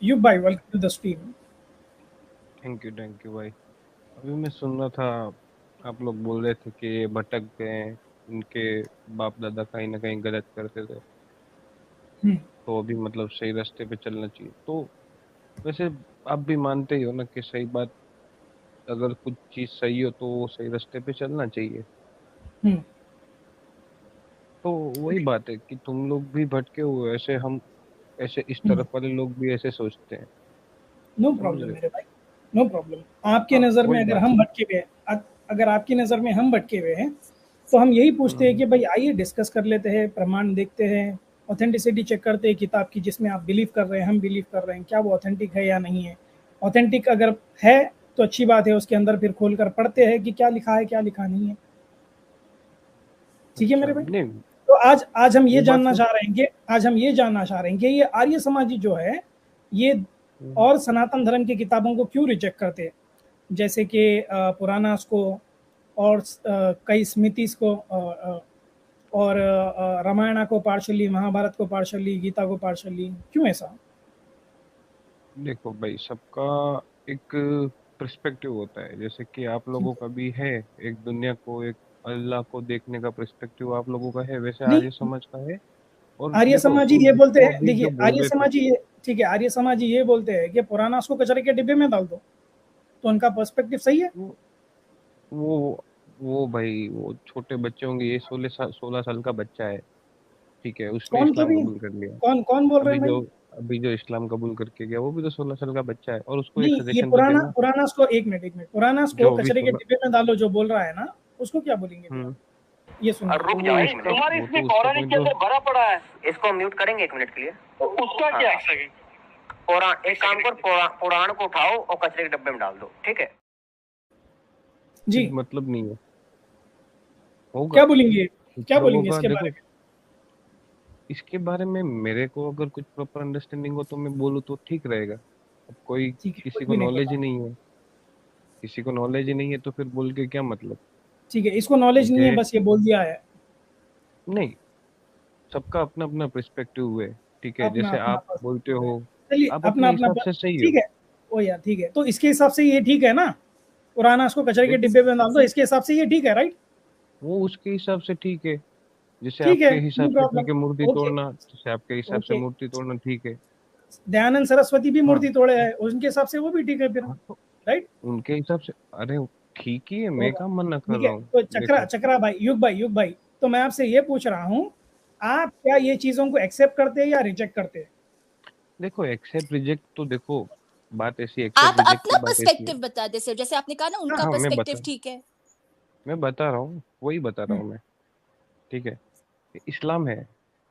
युग भाई, welcome to the stream. Thank you भाई। अभी मैं सुन रहा था, आप लोग बोल रहे थे कि ये भटक गए हैं, इनके बाप दादा कहीं ना कहीं गलत करते थे, हम्म। तो अभी मतलब सही रास्ते पे चलना चाहिए। तो वैसे आप भी मानते ही हो ना कि सही बात, अगर कुछ चीज़ सही हो तो वो सही रास्ते पे चलना चाहिए। हम्म। तो वही बात है कि तुम लोग भी भटके हुए हो, ऐसे हम, ऐसे इस तरफ वाले लोग भी ऐसे सोचते हैं। नो समझ प्रॉब्लम रहे हो? मेरे भाई, नो प्रॉब्लम। आपके हाँ नज़र में वही अगर बात हम है। भटके हुए हैं, अगर आपकी नज़र में हम भटके हुए हैं, तो हम यही पूछते हैं हम्म। कि भाई आइए डिस्कस कर लेते हैं, प्रमाण देखते हैं, ऑथेंटिसिटी चेक करते हैं किताब की, जिसमें आप बिलीव कर रहे हैं, हम बिलीव कर रहे हैं, क्या वो ऑथेंटिक है या नहीं है। ऑथेंटिक अगर है तो अच्छी बात है, उसके अंदर फिर खोल कर पढ़ते हैं कि क्या लिखा है क्या लिखा नहीं है। ठीक है अच्छा, मेरे भाई। नहीं, तो आज हम ये वो बात जानना तो। चाह रहे हैं कि आज हम ये जानना चाह रहे हैं कि ये आर्य समाजी जो है, ये हम्म। और सनातन धर्म की किताबों को क्यों रिजेक्ट करते हैं। जैसे कि पुराणास को, और कई स्मृतिस को, और रामायणा को पार्शली, महाभारत को पार्शली, गीता को पार्शली, क्यों ऐसा। देखो भाई, सबका एक पर्सपेक्टिव होता है। जैसे कि आप लोगों का भी है, एक दुनिया को, एक अल्लाह को देखने का पर्सपेक्टिव आप लोगों का है, वैसे नहीं, आर्य समाज का है। और आर्य देखो, समाजी तुम ये बोलते जिसको हैं, अभी देखिए जो बोल आर्य रहे थे, समाजी ये, ठीक है, आर्य समाजी ये बोलते हैं कि पुराणास को कचरे के डिब्बे में डाल दो, तो उनका पर्सपेक्टिव सही है। वो वो वो भाई, वो छोटे बच्चे होंगे, ये 16 साल का बच्चा है, ठीक है, उसने कौन इस्लाम कभी, कबूल कर लिया। कौन कौन बोल रहे अभी हैं भाई। जो अभी जो इस्लाम कबूल करके गया, वो भी तो 16 साल का बच्चा है, और उसको एक नहीं, ये सजेशन तो पुराना देना। पुराना को, एक मिनट पुराना को जो भी कचरे के 16। डिब्बे में डालो जो बोल रहा है ना, उसको क्या बोलेंगे फिर हम्म। आप। ये सुनिए। तो रुक जाओ एक मिनट, तुम्हारे वो इसमें तो उसका पौराणिक पॉइंट कैसे ऑफ। भरा पड़ा है। इसको म्यूट करेंगे एक मिनट के लिए। तो उसका क्या एक सेकंड, पुराण एक काम कर, पुराण को उठाओ और कचरे के डब्बे में डाल दो, ठीक है। जी। मतलब नहीं है, होगा। क्या बोलेंगे, कुछ क्या लोगों बोलेंगे का इसके बारे देखो, में। इसके बारे में मेरे को अगर कुछ प्रॉपर अंडरस्टैंडिंग हो तो मैं बोलूँ तो ठीक रहेगा। अब कोई, ठीक है, किसी कुछ को भी नहीं नॉलेज पता। ही नहीं है, किसी को नॉलेज ही नहीं है, तो फिर बोल के क्या मतलब। ठीक है, इसको नॉलेज नहीं है, मुझे, बस ये बोल दिया है। नहीं, सबका अपना अपना पर्सपेक्टिव है, ठीक है, अपना जैसे अपना आप बोलते पर्सपेक्टिव है। हो, चलिए, आप अपना अपने अपना हिसाब से सही ठीक हो। है। ओ यार ठीक है, तो इसके हिसाब से ये ठीक है ना, पुराना उसको कचरे के देखो, डिब्बे में डाल दो, इसके हिसाब से ये ठीक है, राइट। वो उसके हिसाब से ठीक है, जैसे ठीक है, आपके नो हिसाब से ठीक है मूर्ति प्रॉब्लम। ओके। तोड़ना, जैसे आपके हिसाब से ओके। मूर्ति तोड़ना ठीक है। दयानंद सरस्वती भी हाँ। मूर्ति तोड़े है, उनके हिसाब से वो भी ठीक है फिर, हाँ तो राइट। उनके हिसाब से, अरे ठीक ही है, मैं होगा। क्या मना कर ठीक है, रहा हूँ। तो चक्रा देखो, चक्रा भाई, युग भाई, तो मैं आपसे ये पूछ रहा हूँ, आप क्या ये चीजों को एक्सेप्ट करते हैं या रिजेक्ट करते हैं। देखो एक्सेप्ट रिजेक्ट तो देखो, बात ऐसी, एक्सेप्ट आप रिजेक्ट की अपना बात ऐसी है। पर्सपेक्टिव बता दे सर, जैसे आपने कहा ना हाँ। उनका हाँ पर्सपेक्टिव ठीक है। मैं बता रहा हूँ, वही बता रहा हम्म। हूँ मैं, ठीक है। इस्लाम है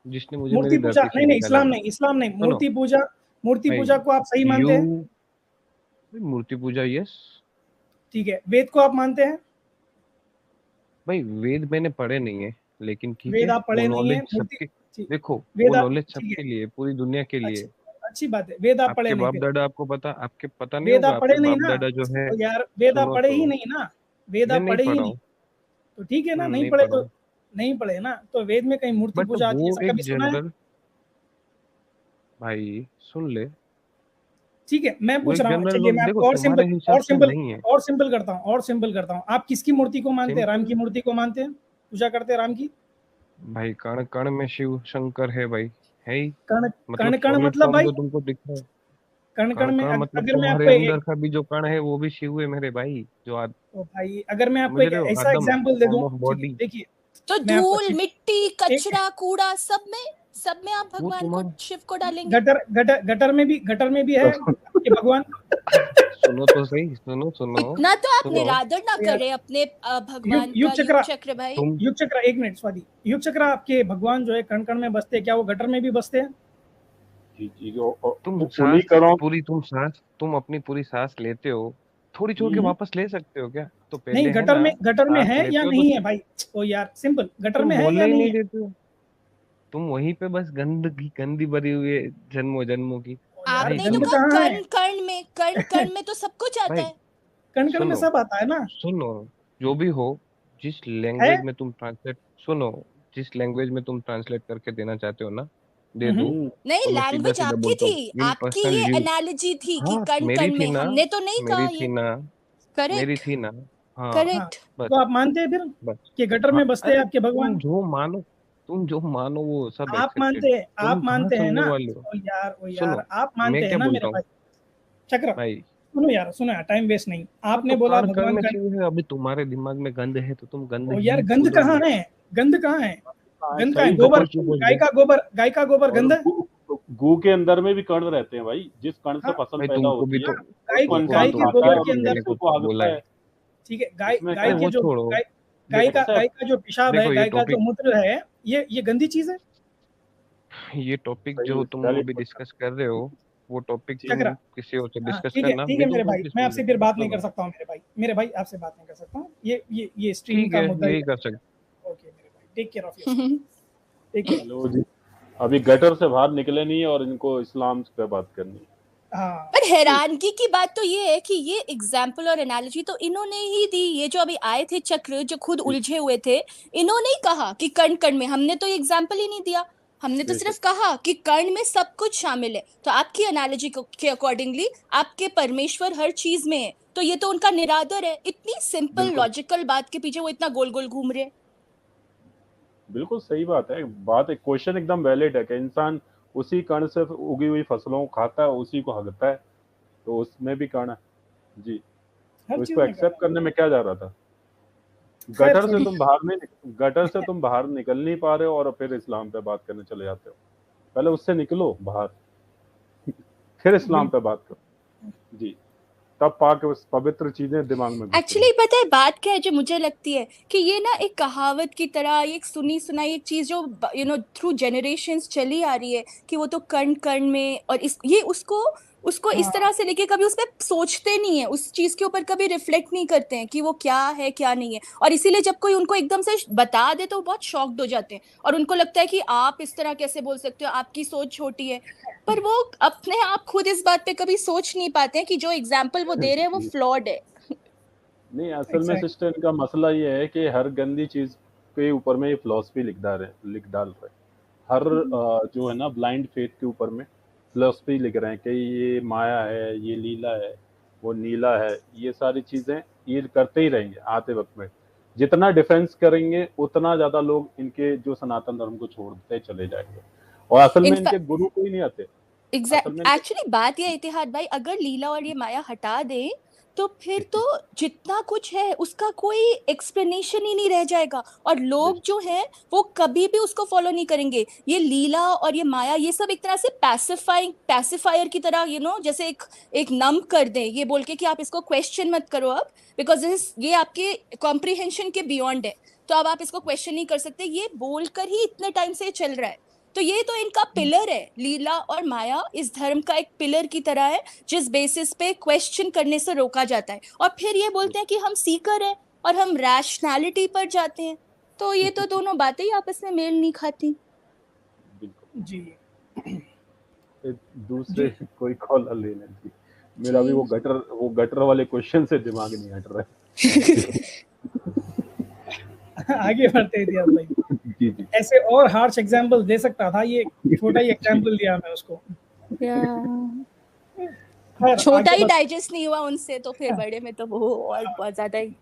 जिसने मुझे मूर्ति मेरी पूजा धरती से नहीं, नहीं निकाला इस्लाम है। नहीं, इस्लाम नहीं, सुनो मूर्ति भाई, पूजा को आप सही यू, मानते हैं। मूर्ति पूजा यस। ठीक है, वेद को आप मानते हैं। भाई वेद मैंने पढ़े नहीं है, लेकिन ठीक वेद है, आप वो पढ़े नहीं है, नॉलेज मूर्ति, सबके, ठीक। देखो वो वेद आप, नॉलेज ठीक सबके है, लिए, पूरी दुनिया के अच्छी लिए। अच्छी बात है, वेद आप पढ़े आपके नहीं बाप फिर। दादा, आपको पता, आपके पता नहीं वेद होगा, आप पढ़े आपके नहीं बाप ना। दादा जो है। तो यार वेद आप सुनो पढ़े तो, ही नहीं ना, वेद मैं आप नहीं पढ़े ही पढ़ा नहीं। हूँ। तो ठीक है ना, नहीं नहीं पढ़े पढ़ा तो हूँ, नहीं पढ़े ना, तो वेद में कहीं मूर्ति बट पूजा वो आती है ऐसा एक कभी सुना है। जनरल, भाई सुन ले, ठीक है, मैं वो पूछ एक रहा हूँ, जनरल चलिए नॉलेज, मैं देखो आपको और तुम्हारे सिंपल, हिसाब और से सिंपल, नहीं है। और सिंपल करता हूँ, और सिंपल करता हूँ। आप किसकी मूर्ति को मानते हैं, राम सिंपल, की मूर्ति को मानते हैं, पूजा करते हैं राम की। भाई कण कण में शिव शंकर है भाई, है ही। कर्ण, मतलब कर्ण कर्ण सॉलिड मतलब फॉर्म भाई, जो तुमको दिख रहा है, कर्ण कण कर्ण में कण मतलब अगर मैं तुम्हारे आपको अंदर का भी जो कण है वो भी शिव है मेरे भाई, जो ओ भाई, अगर मैं आपको समझ एक रहे हो, ऐसा आदम एग्जांपल दे दूं, फॉर्म ऑफ ठीक है बॉडी। देखिए, तो मैं आपको धूल अच्छी, मिट्टी एक कचरा कूड़ा सब में आप वो भगवान को, तुम्हारा, शिव को डालेंगे। गटर में भी है आपके भगवान। सुनो तो सही, सुनो सुनो इतना तो आप सुनो। निरादर ना तो यार, करें अपने युग भगवान युग का, युग चक्र, चक्र भाई। तुम, युग चक्र, एक मिनट स्वाति, युग चक्र आपके भगवान जो है कण कण में बसते हैं, क्या वो गटर में भी बसते हैं। जी जी, तुम उन्हीं सांस करों। पूरी, तुम अपनी पूरी सांस लेते हो, थोड़ी छोड़ के वापस ले सकते हो क्या? तो नहीं, पहले है ना, गटर में सांस है या लेते हो तो नहीं है भाई। ओ यार सिंपल, गटर तुम में है या बोलने ही नहीं नहीं है। देते हो। तुम वहीं पे बस गंदगी, गंदी भरी हुई है जन्मों जन्मों की। ओ यार भाई आपने ही तो गंद तुम, कहा कहाँ है। कर्ण कर्ण में तो सब कुछ आता भाई है। कण कण में सुनो, सब आता है ना। सुनो, जो भी हो, जिस है। लैंग्वेज में तुम ट्रांसलेट, सुनो, जिस लैंग्वेज में तुम ट्रांसलेट करके देना चाहते हो ना, दे दूं? नहीं, तो मैं सीधा लैंग्वेज सीधा आपकी बोलता हूँ थी, इन आपकी पर्सनल ये व्यू। एनालॉजी थी कि हाँ कण मेरी कण थी में, ना, हमने तो नहीं मेरी कहा थी ये। ना, मेरी करेक्ट थी ना। हाँ हाँ, करेक्ट। बस तो आप मानते हैं फिर बस। कि गटर हाँ में बसते अरे हैं आपके भगवान? तुम जो मानो वो सब आप एक्सेप्टेड। मानते हैं, तुम आप कहाँ मानते हैं सुनने ना? वाले हो? ओ सुनो, यार, आप मानते मैं हैं क्या ना मेरे बोलता हूँ भाई? चक्र, भाई। सुनो यार, टाइम वेस्ट नहीं। हाँ तो आपने बोला कण कण भगवान में कण। चीज है, अभी तुम्हारे दिमाग में गंध है तो तुम गंध ओ यार, ही गंध कहाँ बोलोगे। है? गंध कहाँ है? हाँ, गंध कहाँ है? सही गोबर, गटर बात क्यों है। बोल गाय रहे? का गोबर, गाय का गोबर और गंध है? गू के अंदर में भी कण रहते हैं भाई, जिस कण से हाँ, फसल भाई पैदा तुमको भी होती है तो, उसको तुमको भी इंसान गाय तो के खाता है गोबर और के अंदर अंदर, मैंने से कुछ वो बोला भागता है? है। ठीक है, इसमें गाय अरे क्या है? के वो जो छोड़ो। गाय देखो का जो पेशाब है, देखो गाय का जो मूत्र है, ये गंदी चीज है? ये टॉपिक सही जो तुम सही लोग अभी डिस्कस कर रहे हो, वो टॉपिक जी तुम चक्रा, किसी और से हाँ डिस्कस ठीक है, करना, ठीक है विदुर मेरे भाई, नोटिस मैं बोल आपसे रहे फिर हो, बात नहीं कर सुनो। सकता हूँ मेरे भाई आपसे बात नहीं कर सकता हूँ। ये स्ट्रीम ठीक का है मुद्दा ही यही है। कर सकते। ओके मेरे भाई, take care of yourself, take care of लो जी, अभी गटर से बाहर निकले नहीं है और इनको इस्लाम पे बात करनी है। हाँ, पर हैरानगी की बात तो ये है कि ये एग्जाम्पल और एनालॉजी तो इन्होंने ही दी। ये जो अभी आए थे चक्र, जो खुद उलझे हुए थे, इन्होंने ही कहा कि कण कण में, हमने तो एग्जाम्पल ही नहीं दिया। हमने तो सिर्फ कहा कि कण में सब कुछ शामिल है। तो आपकी एनालॉजी के अकॉर्डिंगली आपके परमेश्वर हर चीज में है, तो ये तो उनका निरादर है। इतनी सिंपल बिल्कुल लॉजिकल बात के पीछे वो इतना गोल गोल घूम रहे हैं। बिल्कुल सही बात है। बात एक क्वेश्चन एकदम वैलिड है कि इंसान उसी कण से उगी हुई फसलों को खाता है, उसी को हगता है, तो उसमें भी कण है जी। हर तो चीज इसको में करना एक्सेप्ट करने में क्या जा रहा था? खैर गटर से छोड़िए। तुम बाहर नहीं, गटर से तुम बाहर निकल नहीं पा रहे हो और फिर इस्लाम पे बात करने चले जाते हो। पहले उससे निकलो बाहर, फिर इस्लाम पे बात करो जी, तब पाके उस पवित्र चीजें दिमाग में घुसेंगी। एक्चुअली पता है बात क्या है जो मुझे लगती है कि ये ना एक कहावत की तरह, ये एक सुनी सुनाई एक चीज जो थ्रू जनरेशंस चली आ रही है कि वो तो कण कण में, और इस ये उसको उसको इस हाँ, तरह से लेके कभी उस पर सोचते नहीं है, उस चीज के ऊपर कभी रिफ्लेक्ट नहीं करते हैं कि वो क्या है क्या नहीं है। और इसीलिए जब कोई उनको एकदम से बता दे तो वो बहुत शॉक्ड हो जाते हैं, और उनको लगता है कि आप इस तरह कैसे बोल सकते हो, आपकी सोच छोटी है। पर वो अपने आप खुद इस बात पे कभी सोच नहीं पाते हैं कि जो एग्जाम्पल वो दे रहे हैं वो फ्लॉड है। नहीं, असल में एग्जैक्ट, सिस्टर इनका मसला ये है कि हर गंदी चीज के ऊपर में ये फिलॉसफी लिख डाल रहे हैं। हर जो है ना ब्लाइंड फेथ के ऊपर में फिलॉसफी लिख रहे हैं कि ये माया है, ये लीला है, वो नीला है, ये सारी चीजें ये करते ही रहेंगे आते वक्त में। जितना डिफेंस करेंगे उतना ज्यादा लोग इनके जो सनातन धर्म को छोड़ते चले जाएंगे, और असल में इनके गुरु कोई नहीं आते। असल में एक्चुअली बात यह है इतिहाद भाई, अगर लीला और ये माया हटा दे तो फिर तो जितना कुछ है उसका कोई एक्सप्लेनेशन ही नहीं रह जाएगा, और लोग जो हैं वो कभी भी उसको फॉलो नहीं करेंगे। ये लीला और ये माया ये सब एक तरह से पैसिफायर की तरह, जैसे एक नम कर दें ये बोल के कि आप इसको क्वेश्चन मत करो अब, बिकॉज ये आपके कॉम्प्रिहेंशन के बियॉन्ड है, तो अब आप इसको क्वेश्चन नहीं कर सकते। ये बोलकर ही इतने टाइम से चल रहा है। तो ये तो इनका पिलर है, लीला और माया इस धर्म का एक पिलर की तरह है जिस बेसिस पे क्वेश्चन करने से रोका जाता है। और फिर ये बोलते हैं कि हम सीकर हैं और हम रैशनैलिटी पर जाते हैं। तो ये तो दोनों बातें ही आपस में मेल नहीं खाती। जी दूसरे कोई कॉल ले लें जी। मेरा भी वो गटर वाले क्वेश्चन से दिमाग नहीं हट रहा है। आगे बढ़ते हैं इतिहास भाई। जी जी, ऐसे और हार्श एग्जाम्पल दे सकता था, ये छोटा ही एग्जाम्पल दिया मैं उसको। खैर, छोटा आगे ही बढ़- डाइजेस्ट नहीं हुआ उनसे, तो फिर बड़े में तो वो और बहुत ज्यादा ही